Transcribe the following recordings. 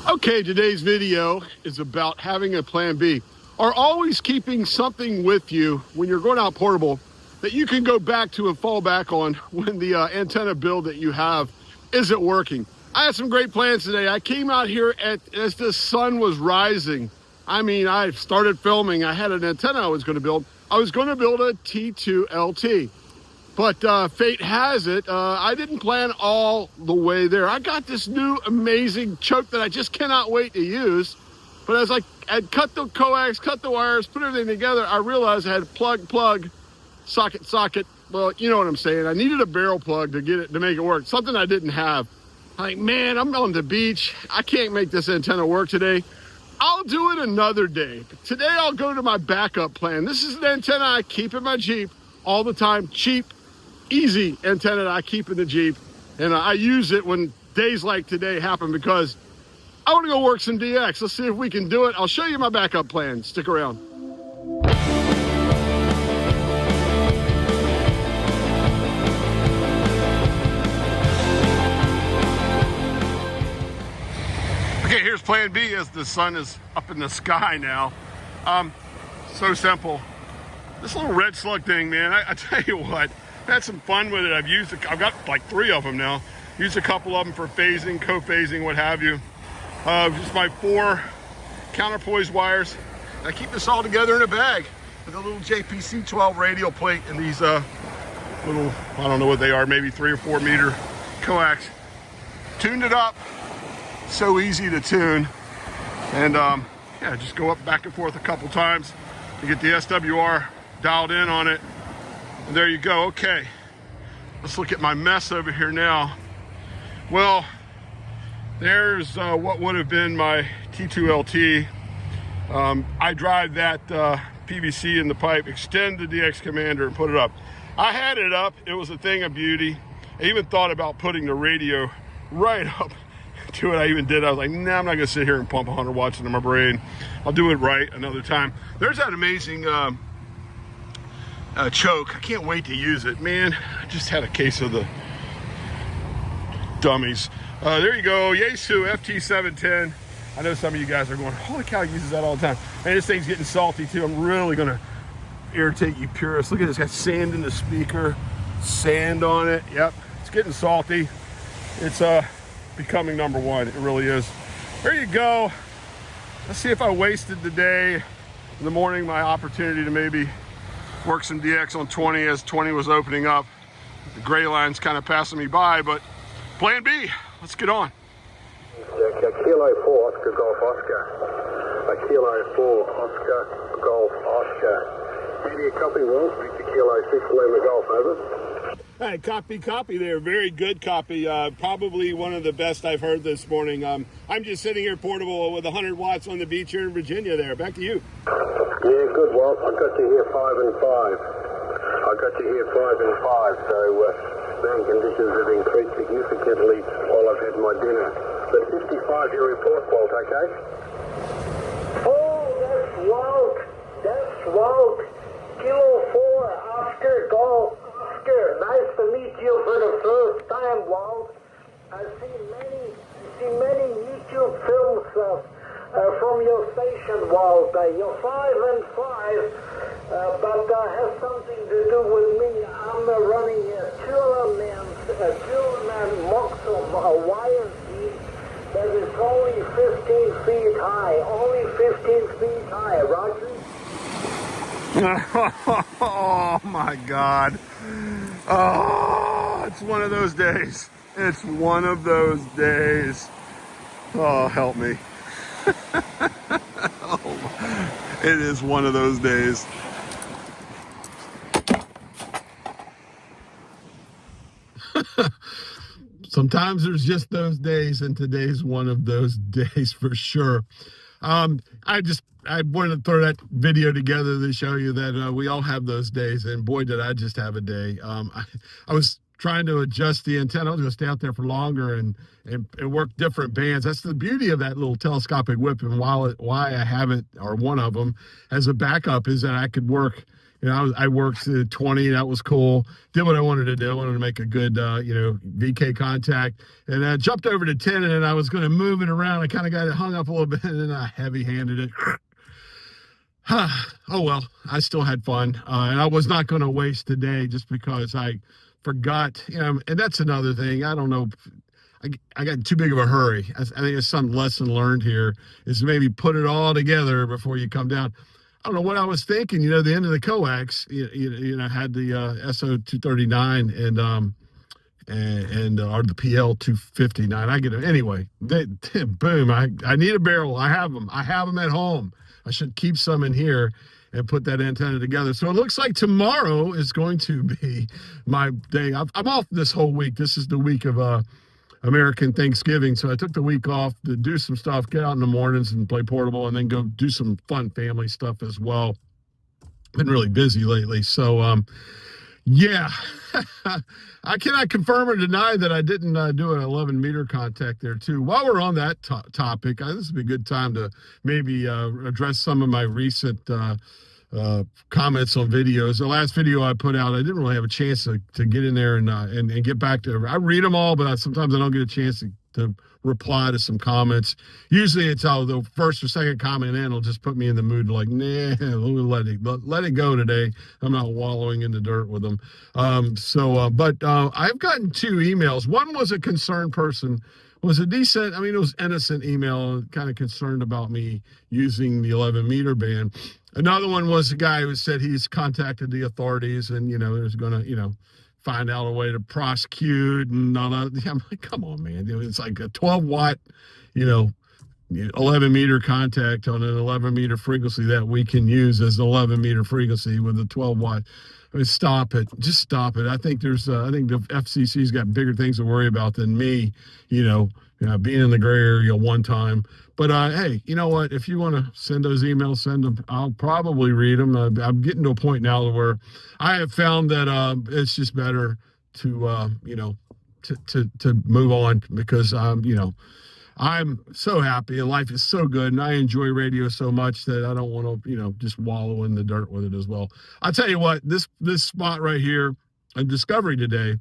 Okay, today's video is about having a plan B, or always keeping something with you when you're going out portable that you can go back to and fall back on when the antenna build that you have isn't working. I had some great plans today. I came out here as the sun was rising. I mean, I started filming. I had an antenna I was going to build. I was going to build a T2 LT. But fate has it, I didn't plan all the way there. I got this new amazing choke that I just cannot wait to use. But as I had cut the coax, cut the wires, put everything together, I realized I had plug, socket. Well, you know what I'm saying. I needed a barrel plug to get it, to make it work. Something I didn't have. Like, man, I'm on the beach. I can't make this antenna work today. I'll do it another day. But today I'll go to my backup plan. This is an antenna I keep in my Jeep all the time. Cheap, easy antenna that I keep in the Jeep, and I use it when days like today happen because I want to go work some DX. Let's see if we can do it. I'll show you my backup plan. Stick around. Okay, here's plan B as the sun is up in the sky now. So simple. This little red slug thing, man, I tell you what, had some fun with it. I've got like 3 of them now. Used a couple of them for phasing, co-phasing, what have you. Just my 4 counterpoise wires. And I keep this all together in a bag with a little JPC 12 radial plate and these little, I don't know what they are, maybe 3 or 4 meter coax. Tuned it up, so easy to tune. And yeah, just go up back and forth a couple times to get the SWR dialed in on it. And there you go. Okay, let's look at my mess over here now. Well, there's what would have been my T2 LT. I drive that PVC in the pipe, extend the DX Commander and put it up. I had it up, it was a thing of beauty. I even thought about putting the radio right up to it. I even did. I was like, nah, I'm not gonna sit here and pump 100 watts into my brain. I'll do it right another time. There's that amazing choke. I can't wait to use it, man. I just had a case of the dummies. There you go, Yaesu FT710. I know some of you guys are going, holy cow, he uses that all the time. Man, this thing's getting salty too. I'm really gonna irritate you purists. Look at this, got sand in the speaker, sand on it. Yep, it's getting salty. It's becoming number 1. It really is. There you go. Let's see if I wasted the day in the morning, my opportunity to maybe work some DX on 20 as 20 was opening up. The gray line's kind of passing me by, but plan B, let's get on. Kilo 4 Oscar Golf Oscar. Kilo 4 Oscar Golf Oscar. Media copy, Will. Victor Kilo 6 Lima Golf, over. Hey, copy there. Very good copy. Probably one of the best I've heard this morning. I'm just sitting here portable with 100 watts on the beach here in Virginia there. Back to you. Yeah, good, Walt. I got you here 5 and 5. So land conditions have increased significantly while I've had my dinner. But 55 your report, Walt, okay? Oh, that's Walt. Kilo 4 Oscar Golf. Nice to meet you for the first time, Walt. I see many YouTube films from your station, Walt. You're 5 and 5, but has something to do with me. I'm running a two-man Moxel wire feed that is only 15 feet high. Only 15 feet high, Roger? Oh my God. Oh, it's one of those days. It's one of those days. Oh, help me. Oh, it is one of those days. Sometimes there's just those days, and today's one of those days for sure. I wanted to throw that video together to show you that we all have those days, and boy, did I just have a day. I was trying to adjust the antenna. I was going to stay out there for longer and work different bands. That's the beauty of that little telescopic whip, and why I have it, or one of them, as a backup, is that I could work You know, I worked to 20. That was cool. Did what I wanted to do. I wanted to make a good, VK contact. And I jumped over to 10, and then I was going to move it around. I kind of got it hung up a little bit, and then I heavy-handed it. Oh, well, I still had fun. And I was not going to waste today just because I forgot. And that's another thing. I don't know. I got too big of a hurry. I think it's some lesson learned here is maybe put it all together before you come down. I don't know what I was thinking. The end of the coax, had the SO 239 and or the PL 259. I get it anyway. Boom! I need a barrel. I have them. At home. I should keep some in here and put that antenna together. So it looks like tomorrow is going to be my day. I'm off this whole week. This is the week of American Thanksgiving. So I took the week off to do some stuff, get out in the mornings and play portable, and then go do some fun family stuff as well. Been really busy lately. So, yeah, I cannot confirm or deny that I didn't do an 11-meter contact there too. While we're on that topic, this would be a good time to maybe address some of my recent comments on videos. The last video I put out, I didn't really have a chance to get in there and get back to. I read them all, but sometimes I don't get a chance to reply to some comments. Usually it's how the first or second comment in will just put me in the mood like, nah, let it go today. I'm not wallowing in the dirt with them. But I've gotten 2 emails. One was a concerned person. It was a decent, it was innocent email, kind of concerned about me using the 11-meter band. Another one was a guy who said he's contacted the authorities and, there's going to, find out a way to prosecute and all that. I'm like, come on, man. It's like a 12-watt, 11-meter contact on an 11-meter frequency that we can use as an 11-meter frequency with a 12-watt. Stop it. Just stop it. I think I think the FCC's got bigger things to worry about than me, being in the gray area one time. But, hey, you know what? If you want to send those emails, send them. I'll probably read them. I'm getting to a point now where I have found that it's just better to, to move on because, I'm so happy and life is so good and I enjoy radio so much that I don't want to, just wallow in the dirt with it as well. I'll tell you what, this spot right here, a discovery today,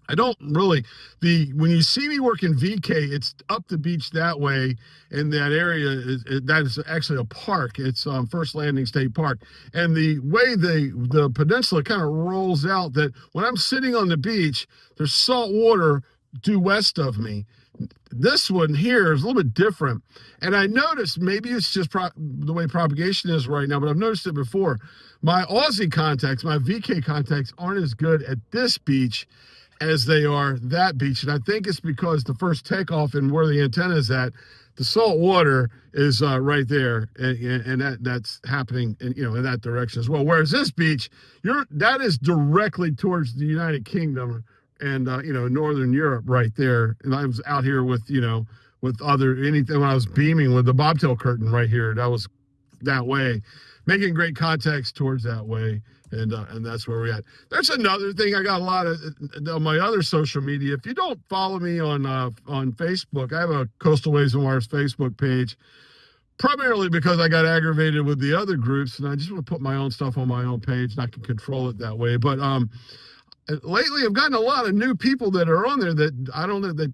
I don't really, when you see me working VK, it's up the beach that way, and that area that is actually a park. It's First Landing State Park, and the way the peninsula kind of rolls out, that when I'm sitting on the beach, there's salt water due west of me. This one here is a little bit different, and I noticed maybe it's just the way propagation is right now, but I've noticed it before. My Aussie contacts, my VK contacts, aren't as good at this beach as they are that beach. And I think it's because the first takeoff and where the antenna is at, the salt water is right there, and that's happening in that direction as well. Whereas this beach, that is directly towards the United Kingdom and Northern Europe right there. And I was out here with with anything when I was beaming with the bobtail curtain right here. That was that way, making great contacts towards that way. And that's where we're at. There's another thing. I got a lot of on my other social media. If you don't follow me on Facebook, I have a Coastal Waves and Wires Facebook page, primarily because I got aggravated with the other groups, and I just want to put my own stuff on my own page, and I can control it that way. But lately, I've gotten a lot of new people that are on there that I don't know that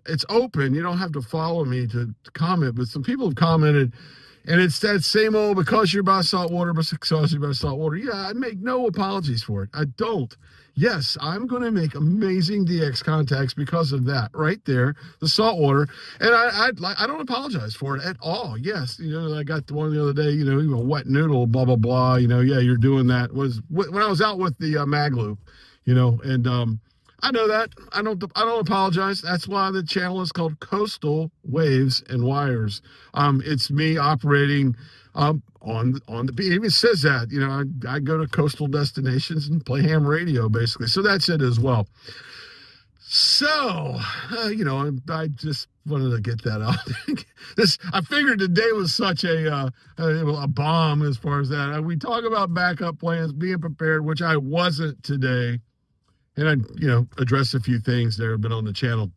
it's open. You don't have to follow me to comment, but some people have commented. And it's that same old, because you're by saltwater, because you're by saltwater. Yeah, I make no apologies for it. I don't. Yes, I'm going to make amazing DX contacts because of that right there, the saltwater. And I don't apologize for it at all. Yes, I got the one the other day, even wet noodle, blah, blah, blah. Yeah, you're doing that. Was when I was out with the mag loop, and I know that. I don't apologize. That's why the channel is called Coastal Waves and Wires. It's me operating on the beach. It even says that. I go to coastal destinations and play ham radio, basically. So that's it as well. So, I just wanted to get that out. I figured today was such a bomb as far as that. We talk about backup plans, being prepared, which I wasn't today. And I, address a few things that have been on the channel.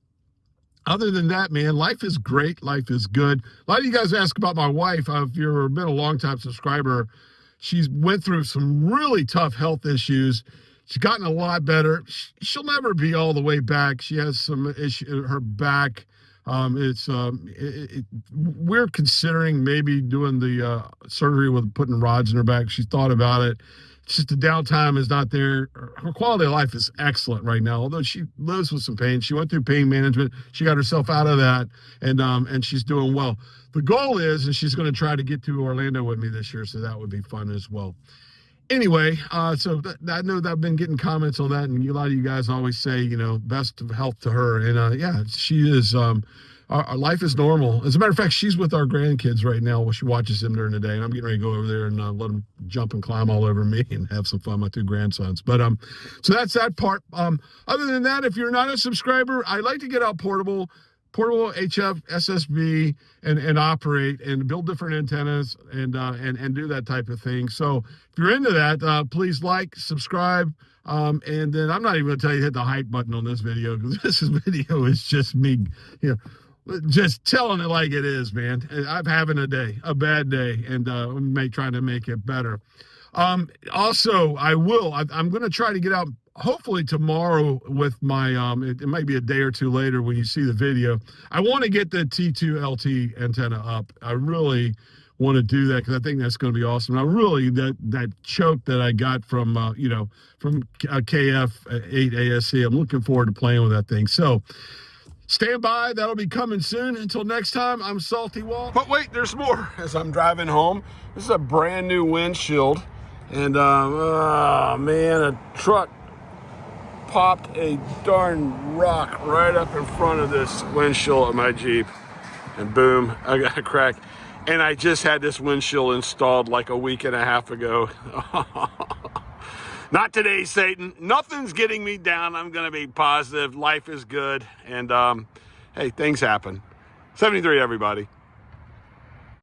Other than that, man, life is great. Life is good. A lot of you guys ask about my wife. If you've been a long-time subscriber, She's went through some really tough health issues. She's gotten a lot better. She'll never be all the way back. She has some issue, her back. We're considering maybe doing the surgery with putting rods in her back. She thought about it. It's just the downtime is not there. Her quality of life is excellent right now, although she lives with some pain. She went through pain management. She got herself out of that, and she's doing well. The goal is, and she's going to try to get to Orlando with me this year, so that would be fun as well. Anyway, so I know that I've been getting comments on that, and a lot of you guys always say, best of health to her. And yeah, she is. Our life is normal. As a matter of fact, she's with our grandkids right now while she watches them during the day, and I'm getting ready to go over there and let them jump and climb all over me and have some fun with my 2 grandsons. But so that's that part. Other than that, if you're not a subscriber, I like to get out portable HF SSB and operate and build different antennas and do that type of thing. So if you're into that, please like, subscribe, and then I'm not even going to tell you to hit the hype button on this video, because this video is just me, just telling it like it is, man. I'm having a bad day, and trying to make it better. Also, I'm going to try to get out hopefully tomorrow with my, it might be a day or 2 later when you see the video. I want to get the T2LT antenna up. I really want to do that because I think that's going to be awesome. I really, that choke that I got from KF 8 ASC, I'm looking forward to playing with that thing. So stand by. That'll be coming soon. Until next time, I'm Salty Walt. But wait, there's more. As I'm driving home, this is a brand new windshield. And, oh man, a truck popped a darn rock right up in front of this windshield of my Jeep. And boom, I got a crack. And I just had this windshield installed like a week and a half ago. Not today, Satan. Nothing's getting me down. I'm going to be positive. Life is good. And, hey, things happen. 73, everybody.